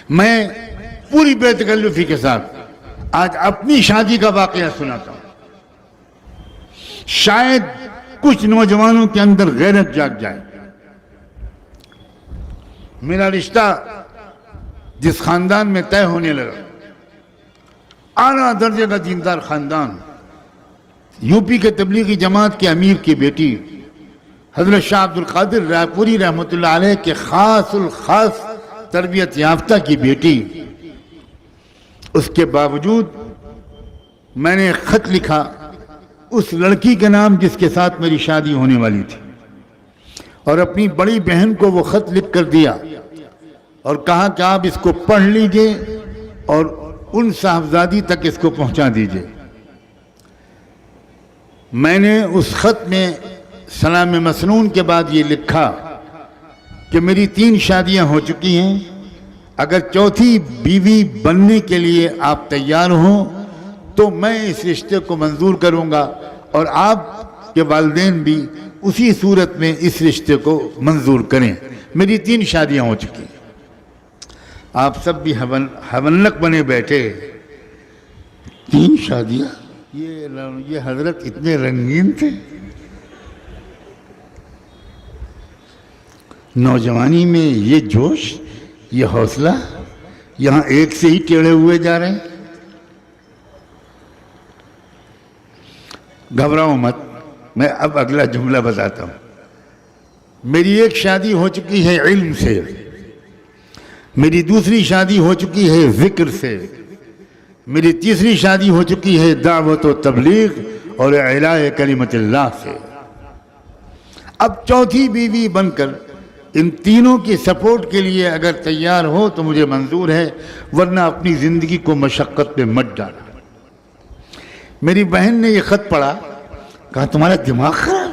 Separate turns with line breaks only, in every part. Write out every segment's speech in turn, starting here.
میں پوری بے تکلفی کے ساتھ آج اپنی شادی کا واقعہ سناتا ہوں، شاید کچھ نوجوانوں کے اندر غیرت جاگ جائے۔ میرا رشتہ جس خاندان میں طے ہونے لگا، اعلیٰ درجے کا دیندار خاندان، یو پی کے تبلیغی جماعت کے امیر کی بیٹی حضرت شاہ عبد القادر رائے پوری رحمۃ اللہ علیہ کے خاص الخاص تربیت یافتہ کی بیٹی، اس کے باوجود میں نے ایک خط لکھا اس لڑکی کے نام جس کے ساتھ میری شادی ہونے والی تھی، اور اپنی بڑی بہن کو وہ خط لکھ کر دیا اور کہا کہ آپ اس کو پڑھ لیجئے اور ان صاحبزادی تک اس کو پہنچا دیجئے۔ میں نے اس خط میں سلام مسنون کے بعد یہ لکھا کہ میری 3 شادیاں ہو چکی ہیں، اگر چوتھی بیوی بننے کے لیے آپ تیار ہوں تو میں اس رشتے کو منظور کروں گا، اور آپ کے والدین بھی اسی صورت میں اس رشتے کو منظور کریں۔ میری 3 شادیاں ہو چکی ہیں۔ آپ سب بھی حونلق بنے بیٹھے، 3 شادیاں؟ یہ حضرت اتنے رنگین تھے؟ نوجوانی میں یہ جوش، یہ حوصلہ، یہاں ایک سے ہی ٹیڑھے ہوئے جا رہے ہیں۔ گھبراؤ مت، میں اب اگلا جملہ بتاتا ہوں۔ میری ایک شادی ہو چکی ہے علم سے، میری دوسری شادی ہو چکی ہے ذکر سے، میری تیسری شادی ہو چکی ہے دعوت و تبلیغ اور اعلاء کلمت اللہ سے۔ اب چوتھی بیوی بن کر ان تینوں کی سپورٹ کے لیے اگر تیار ہو تو مجھے منظور ہے، ورنہ اپنی زندگی کو مشقت میں مت ڈالنا۔ میری بہن نے یہ خط پڑھا، کہا تمہارا دماغ خراب،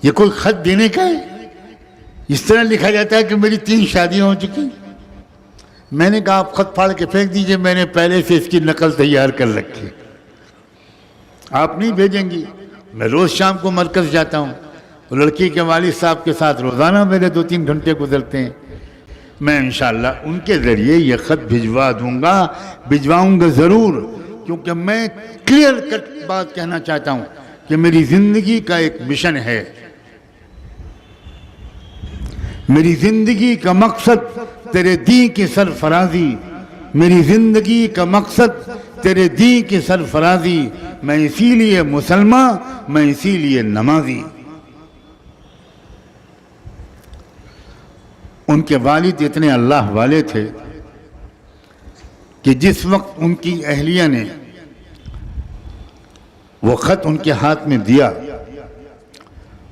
یہ کوئی خط دینے کا ہے؟ اس طرح لکھا جاتا ہے کہ میری 3 شادیاں ہو چکی۔ میں نے کہا آپ خط پھاڑ کے پھینک دیجئے، میں نے پہلے سے اس کی نقل تیار کر رکھی، آپ نہیں بھیجیں گی۔ میں روز شام کو مرکز جاتا ہوں، لڑکی کے والد صاحب کے ساتھ روزانہ میرے 2-3 گھنٹے گزرتے ہیں۔ میں انشاءاللہ ان کے ذریعے یہ خط بھجواؤں گا ضرور، کیونکہ میں کلیئر کٹ بات کہنا چاہتا ہوں کہ میری زندگی کا ایک مشن ہے، میری زندگی کا مقصد تیرے دین کی سرفرازی، میری زندگی کا مقصد تیرے دین کی سرفرازی، میں اسی لیے مسلمان، میں اسی لیے نمازی۔ ان کے والد اتنے اللہ والے تھے کہ جس وقت ان کی اہلیہ نے وہ خط ان کے ہاتھ میں دیا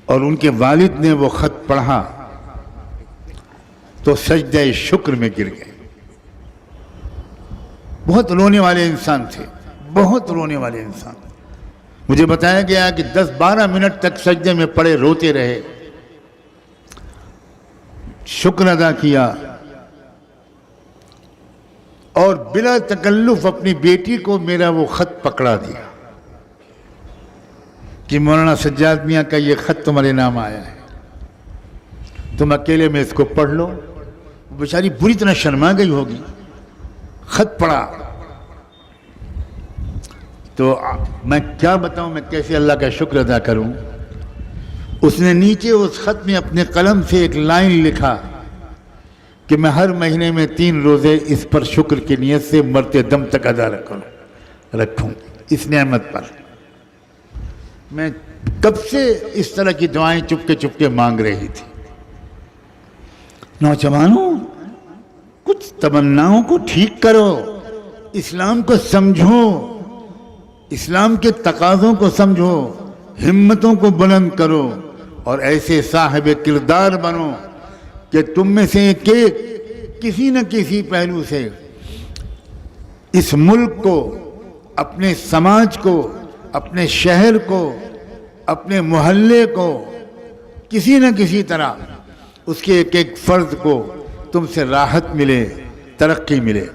اور ان کے والد نے وہ خط پڑھا تو سجدہ شکر میں گر گئے۔ بہت رونے والے انسان تھے، بہت رونے والے انسان۔ مجھے بتایا گیا کہ 10-12 منٹ تک سجدے میں پڑے روتے رہے، شکر ادا کیا اور بلا تکلف اپنی بیٹی کو میرا وہ خط پکڑا دیا کہ مولانا سجاد میاں کا یہ خط تمہارے نام آیا ہے، تم اکیلے میں اس کو پڑھ لو۔ بیچاری بری طرح شرما گئی ہوگی، خط پڑھا تو میں کیا بتاؤں، میں کیسے اللہ کا شکر ادا کروں۔ اس نے نیچے اس خط میں اپنے قلم سے ایک لائن لکھا کہ میں ہر مہینے میں 3 روزے اس پر شکر کی نیت سے مرتے دم تک ادا رکھوں اس نعمت پر۔ میں کب سے اس طرح کی دعائیں چپکے مانگ رہی تھی۔ نوجوانوں، کچھ تمناؤں کو ٹھیک کرو، اسلام کو سمجھو، اسلام کے تقاضوں کو سمجھو، ہمتوں کو بلند کرو اور ایسے صاحب کردار بنو کہ تم میں سے کسی نہ کسی پہلو سے اس ملک کو، اپنے سماج کو، اپنے شہر کو، اپنے محلے کو، کسی نہ کسی طرح اس کے ایک فرد کو تم سے راحت ملے، ترقی ملے۔